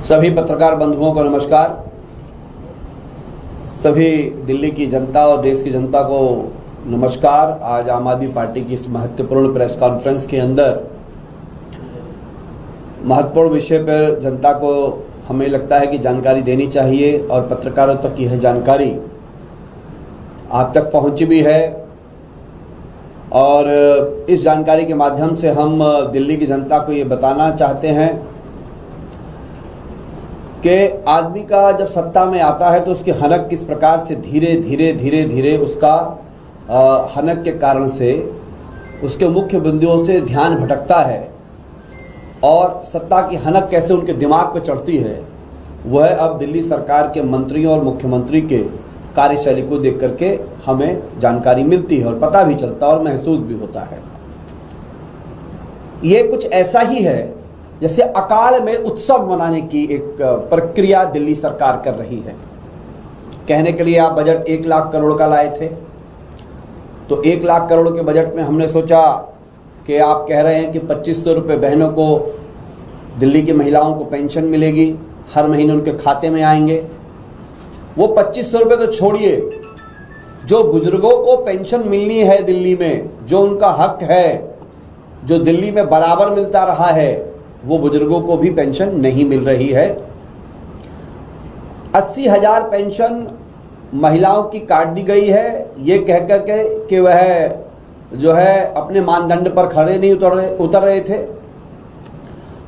सभी पत्रकार बंधुओं को नमस्कार। सभी दिल्ली की जनता और देश की जनता को नमस्कार। आज आम आदमी पार्टी की इस महत्वपूर्ण प्रेस कॉन्फ्रेंस के अंदर महत्वपूर्ण विषय पर जनता को हमें लगता है कि जानकारी देनी चाहिए और पत्रकारों तक यह जानकारी आप तक पहुंची भी है। और इस जानकारी के माध्यम से हम दिल्ली की जनता को ये बताना चाहते हैं कि आदमी का जब सत्ता में आता है तो उसकी हनक किस प्रकार से धीरे धीरे उसका हनक के कारण से उसके मुख्य बिंदुओं से ध्यान भटकता है और सत्ता की हनक कैसे उनके दिमाग पर चढ़ती है, वह अब दिल्ली सरकार के मंत्रियों और मुख्यमंत्री के कार्यशैली को देख करके हमें जानकारी मिलती है और पता भी चलता है और महसूस भी होता है। ये कुछ ऐसा ही है जैसे अकाल में उत्सव मनाने की एक प्रक्रिया दिल्ली सरकार कर रही है। कहने के लिए आप बजट 1 लाख करोड़ का लाए थे, तो 1 लाख करोड़ के बजट में हमने सोचा कि आप कह रहे हैं कि 2500 रुपये बहनों को, दिल्ली की महिलाओं को पेंशन मिलेगी, हर महीने उनके खाते में आएंगे। वो 2500 रुपये तो छोड़िए, जो बुजुर्गों को पेंशन मिलनी है दिल्ली में, जो उनका हक है, जो दिल्ली में बराबर मिलता रहा है, वो बुजुर्गों को भी पेंशन नहीं मिल रही है। 80,000 पेंशन महिलाओं की काट दी गई है, ये कह कर के कि वह जो है अपने मानदंड पर खड़े नहीं उतर रहे थे।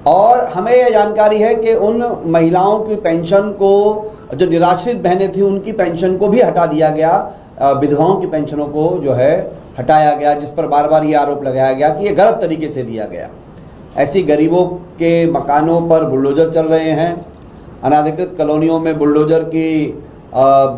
और हमें यह जानकारी है कि उन महिलाओं की पेंशन को, जो निराश्रित बहनें थी उनकी पेंशन को भी हटा दिया गया, विधवाओं की पेंशनों को जो है हटाया गया, जिस पर बार बार ये आरोप लगाया गया कि ये गलत तरीके से दिया गया। ऐसी गरीबों के मकानों पर बुलडोजर चल रहे हैं, अनाधिकृत कॉलोनियों में बुलडोजर की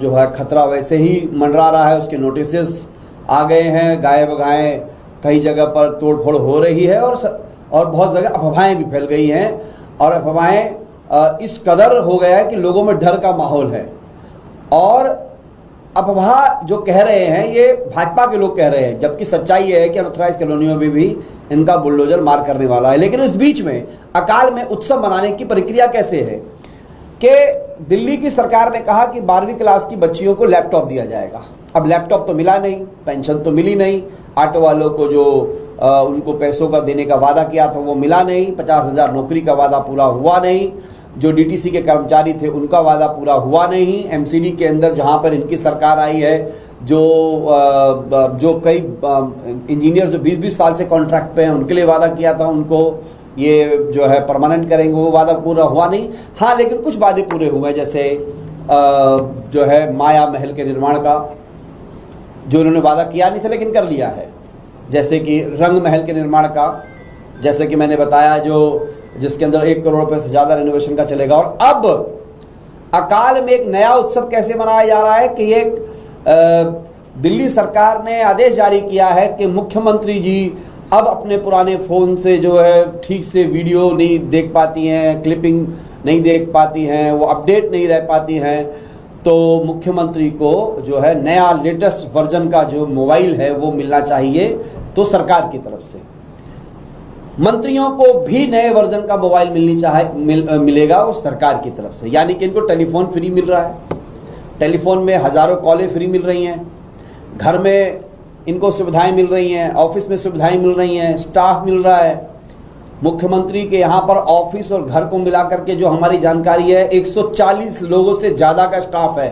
जो है खतरा वैसे ही मंडरा रहा है, उसके नोटिस आ गए हैं। गाय बगाएँ कई जगह पर तोड़फोड़ हो रही है और बहुत जगह अफवाहें भी फैल गई हैं और अफवाहें इस कदर हो गया है कि लोगों में डर का माहौल है। और अफवाह जो कह रहे हैं ये भाजपा के लोग कह रहे हैं, जबकि सच्चाई ये है कि अनऑथराइज्ड कॉलोनियों में भी इनका बुलडोजर मार करने वाला है। लेकिन इस बीच में अकाल में उत्सव मनाने की प्रक्रिया कैसे है कि दिल्ली की सरकार ने कहा कि 12वीं क्लास की बच्चियों को लैपटॉप दिया जाएगा। अब लैपटॉप तो मिला नहीं, पेंशन तो मिली नहीं, ऑटो वालों को जो उनको पैसों का देने का वादा किया था वो मिला नहीं, 50,000 नौकरी का वादा पूरा हुआ नहीं, जो डीटीसी के कर्मचारी थे उनका वादा पूरा हुआ नहीं। एमसीडी के अंदर जहां पर इनकी सरकार आई है, जो कई इंजीनियर जो 20-20 साल से कॉन्ट्रैक्ट पे हैं उनके लिए वादा किया था, उनको ये जो है परमानेंट करेंगे, वो वादा पूरा हुआ नहीं। हाँ, लेकिन कुछ वादे पूरे हुए, जैसे जो है माया महल के निर्माण का जो इन्होंने वादा किया नहीं था लेकिन कर लिया है, जैसे कि रंग महल के निर्माण का, जैसे कि मैंने बताया, जो जिसके अंदर 1 करोड़ रुपए से ज़्यादा रिनोवेशन का चलेगा। और अब अकाल में एक नया उत्सव कैसे मनाया जा रहा है कि ये दिल्ली सरकार ने आदेश जारी किया है कि मुख्यमंत्री जी अब अपने पुराने फ़ोन से जो है ठीक से वीडियो नहीं देख पाती हैं, क्लिपिंग नहीं देख पाती हैं, वो अपडेट नहीं रह पाती हैं, तो मुख्यमंत्री को जो है नया लेटेस्ट वर्जन का जो मोबाइल है वो मिलना चाहिए। तो सरकार की तरफ से मंत्रियों को भी नए वर्जन का मोबाइल मिलेगा और सरकार की तरफ से, यानी कि इनको टेलीफोन फ्री मिल रहा है, टेलीफोन में हज़ारों कॉलें फ्री मिल रही हैं, घर में इनको सुविधाएं मिल रही हैं, ऑफिस में सुविधाएं मिल रही हैं, स्टाफ मिल रहा है। मुख्यमंत्री के यहाँ पर ऑफिस और घर को मिला करके जो हमारी जानकारी है 140 लोगों से ज़्यादा का स्टाफ है,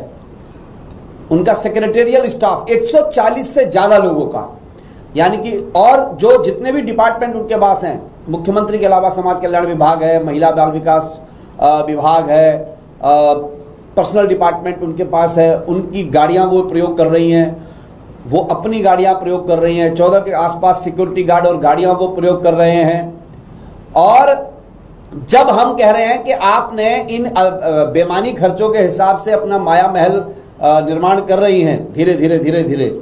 उनका सेक्रेटेरियल स्टाफ 140 से ज़्यादा लोगों का, यानी कि और जो जितने भी डिपार्टमेंट उनके पास हैं, मुख्यमंत्री के अलावा समाज कल्याण विभाग है, महिला बाल विकास विभाग है, पर्सनल डिपार्टमेंट उनके पास है, उनकी गाड़ियां वो प्रयोग कर रही हैं, वो अपनी गाड़ियां प्रयोग कर रही हैं, 14 के आसपास सिक्योरिटी गार्ड और गाड़ियां वो प्रयोग कर रहे हैं। और जब हम कह रहे हैं कि आपने इन बेमानी खर्चों के हिसाब से अपना माया महल निर्माण कर रही हैं धीरे धीरे,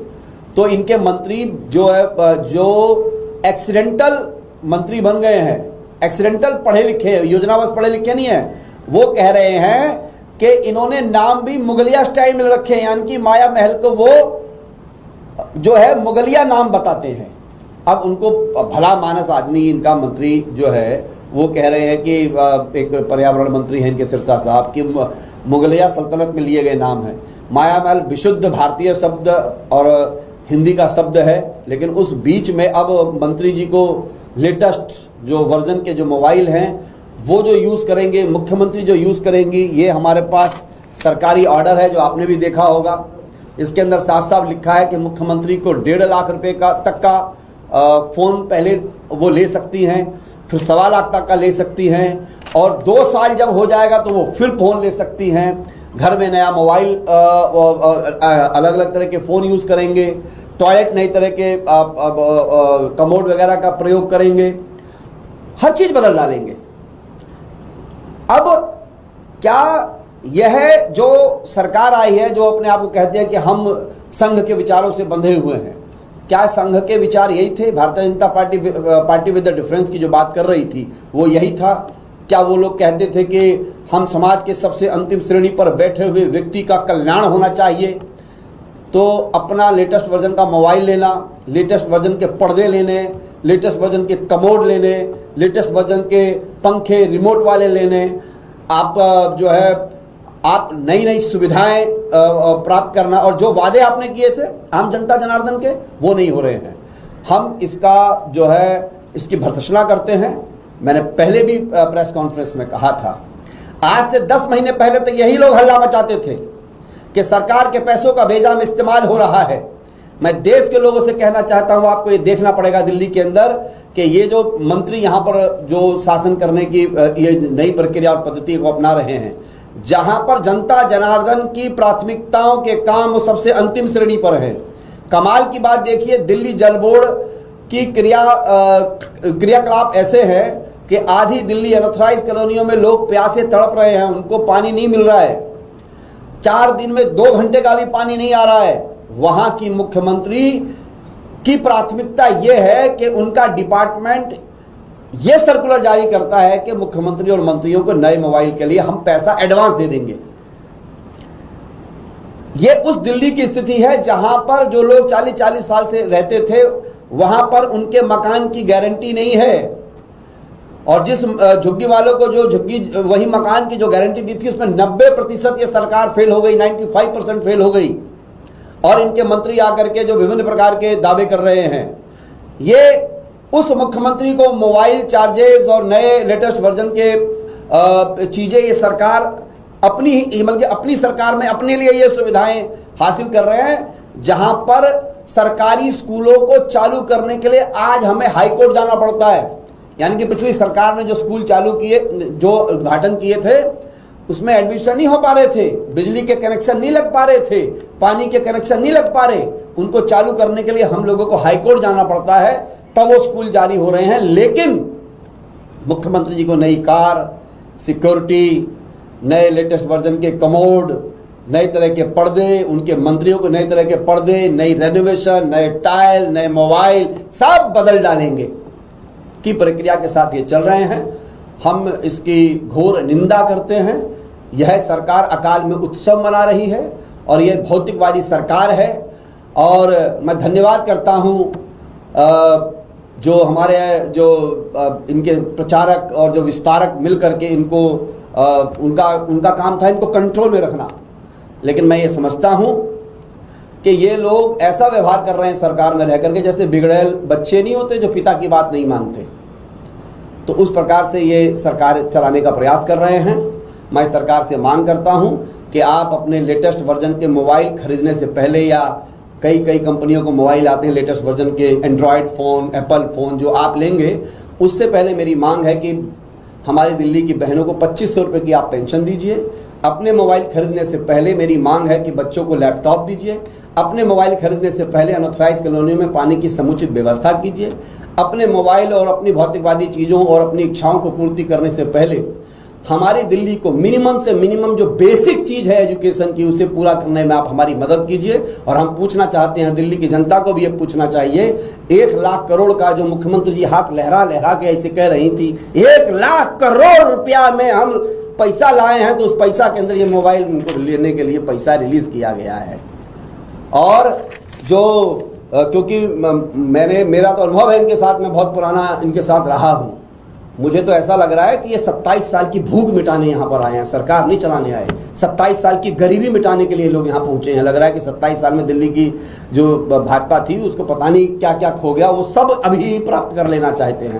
तो इनके मंत्री जो है, जो एक्सीडेंटल मंत्री बन गए हैं, एक्सीडेंटल पढ़े लिखे, योजनाबद्ध पढ़े लिखे नहीं है, वो कह रहे हैं कि इन्होंने नाम भी मुगलिया स्टाइल में रखे हैं, यानी कि माया महल को वो जो है मुगलिया नाम बताते हैं। अब उनको भला मानस आदमी, इनका मंत्री जो है वो कह रहे हैं कि एक पर्यावरण मंत्री हैं इनके सिरसा साहब कि मुगलिया सल्तनत में लिए गए नाम है। मायामहल विशुद्ध भारतीय शब्द और हिंदी का शब्द है, लेकिन उस बीच में अब मंत्री जी को लेटेस्ट जो वर्जन के जो मोबाइल हैं वो जो यूज़ करेंगे, मुख्यमंत्री जो यूज़ करेंगी, ये हमारे पास सरकारी ऑर्डर है जो आपने भी देखा होगा। इसके अंदर साफ साफ लिखा है कि मुख्यमंत्री को 1.5 लाख रुपए का तक का फ़ोन पहले वो ले सकती हैं, फिर 1.25 लाख तक का ले सकती हैं, और 2 साल जब हो जाएगा तो वो फिर फ़ोन ले सकती हैं। घर में नया मोबाइल, अलग अलग तरह के फ़ोन यूज़ करेंगे, टॉयलेट नई तरह के कमोड वगैरह का प्रयोग करेंगे, हर चीज़ बदल डालेंगे। अब क्या यह जो सरकार आई है जो अपने आप को कहते हैं कि हम संघ के विचारों से बंधे हुए हैं, क्या संघ के विचार यही थे? Bharatiya Janata party with the difference की जो बात कर रही थी वो यही था? क्या वो लोग कहते थे कि हम समाज के सबसे अंतिम श्रेणी पर बैठे हुए व्यक्ति का कल्याण होना चाहिए, तो अपना लेटेस्ट वर्जन का मोबाइल लेना, लेटेस्ट वर्जन के पर्दे लेने, लेटेस्ट वर्जन के कमोड लेने, लेटेस्ट वर्जन के पंखे रिमोट वाले लेने, आप जो है आप नई नई सुविधाएं प्राप्त करना, और जो वादे आपने किए थे आम जनता जनार्दन के वो नहीं हो रहे हैं। हम इसका जो है इसकी भर्त्सना करते हैं। मैंने पहले भी प्रेस कॉन्फ्रेंस में कहा था, आज से 10 महीने पहले तक यही लोग हल्ला मचाते थे कि सरकार के पैसों का बेजाम इस्तेमाल हो रहा है। मैं देश के लोगों से कहना चाहता हूं, आपको ये देखना पड़ेगा दिल्ली के अंदर कि ये जो मंत्री यहाँ पर जो शासन करने की ये नई प्रक्रिया और पद्धति को अपना रहे हैं, जहां पर जनता जनार्दन की प्राथमिकताओं के काम वो सबसे अंतिम श्रेणी पर है। कमाल की बात देखिए, दिल्ली जल बोर्ड की क्रियाकलाप ऐसे है कि आधी दिल्ली अनऑथराइज्ड कॉलोनियों में लोग प्यासे तड़प रहे हैं, उनको पानी नहीं मिल रहा है, 4 दिन में 2 घंटे का भी पानी नहीं आ रहा है। वहां की मुख्यमंत्री की प्राथमिकता यह है कि उनका डिपार्टमेंट यह सर्कुलर जारी करता है कि मुख्यमंत्री और मंत्रियों को नए मोबाइल के लिए हम पैसा एडवांस दे देंगे। यह उस दिल्ली की स्थिति है जहां पर जो लोग 40-40 साल से रहते थे वहां पर उनके मकान की गारंटी नहीं है, और जिस झुग्गी वालों को जो झुग्गी वही मकान की जो गारंटी दी थी उसमें 90% ये सरकार फेल हो गई, 95% फेल हो गई। और इनके मंत्री आकर के जो विभिन्न प्रकार के दावे कर रहे हैं, ये उस मुख्यमंत्री को मोबाइल चार्जेस और नए लेटेस्ट वर्जन के चीज़ें ये सरकार अपनी सरकार में अपने लिए ये सुविधाएं हासिल कर रहे हैं, जहां पर सरकारी स्कूलों को चालू करने के लिए आज हमें हाई कोर्ट जाना पड़ता है। यानी कि पिछली सरकार ने जो स्कूल चालू किए, जो उद्घाटन किए थे, उसमें एडमिशन नहीं हो पा रहे थे, बिजली के कनेक्शन नहीं लग पा रहे थे, पानी के कनेक्शन नहीं लग पा रहे, उनको चालू करने के लिए हम लोगों को हाई कोर्ट जाना पड़ता है, तब वो स्कूल जारी हो रहे हैं। लेकिन मुख्यमंत्री जी को नई कार, सिक्योरिटी, नए लेटेस्ट वर्जन के कमोड, नए तरह के पर्दे, उनके मंत्रियों को नए तरह के पर्दे, नई रेनोवेशन, नए टाइल, नए मोबाइल, सब बदल डालेंगे की प्रक्रिया के साथ ये चल रहे हैं। हम इसकी घोर निंदा करते हैं। यह सरकार अकाल में उत्सव मना रही है और यह भौतिकवादी सरकार है। और मैं धन्यवाद करता हूँ जो हमारे इनके प्रचारक और जो विस्तारक मिल करके इनको उनका काम था इनको कंट्रोल में रखना। लेकिन मैं ये समझता हूँ कि ये लोग ऐसा व्यवहार कर रहे हैं सरकार में रह करके जैसे बिगड़ैल बच्चे नहीं होते जो पिता की बात नहीं मानते। तो उस प्रकार से ये सरकार चलाने का प्रयास कर रहे हैं। मैं सरकार से मांग करता हूं कि आप अपने लेटेस्ट वर्जन के मोबाइल खरीदने से पहले, या कई कंपनियों को मोबाइल आते हैं लेटेस्ट वर्जन के, एंड्रॉयड फ़ोन, एप्पल फ़ोन, जो आप लेंगे उससे पहले मेरी मांग है कि हमारी दिल्ली की बहनों को 2500 रुपये की आप पेंशन दीजिए। अपने मोबाइल खरीदने से पहले मेरी मांग है कि बच्चों को लैपटॉप दीजिए। अपने मोबाइल खरीदने से पहले अनऑथराइज्ड कॉलोनियों में पानी की समुचित व्यवस्था कीजिए। अपने मोबाइल और अपनी भौतिकवादी चीज़ों और अपनी इच्छाओं को पूर्ति करने से पहले हमारी दिल्ली को मिनिमम से मिनिमम जो बेसिक चीज़ है एजुकेशन की, उसे पूरा करने में आप हमारी मदद कीजिए। और हम पूछना चाहते हैं, दिल्ली की जनता को भी ये पूछना चाहिए, 1 लाख करोड़ का जो मुख्यमंत्री जी हाथ लहरा लहरा के ऐसे कह रही थी, 1 लाख करोड़ रुपया में हम पैसा लाए हैं, तो उस पैसा के अंदर ये मोबाइल उनको लेने के लिए पैसा रिलीज किया गया है। और जो क्योंकि मेरा तो अनुभव है इनके साथ, मैं बहुत पुराना इनके साथ रहा हूँ, मुझे तो ऐसा लग रहा है कि ये 27 साल की भूख मिटाने यहाँ पर आए हैं, सरकार नहीं चलाने आए। 27 साल की गरीबी मिटाने के लिए लोग यहाँ पहुँचे हैं। लग रहा है कि 27 साल में दिल्ली की जो भाजपा थी उसको पता नहीं क्या क्या खो गया, वो सब अभी प्राप्त कर लेना चाहते हैं।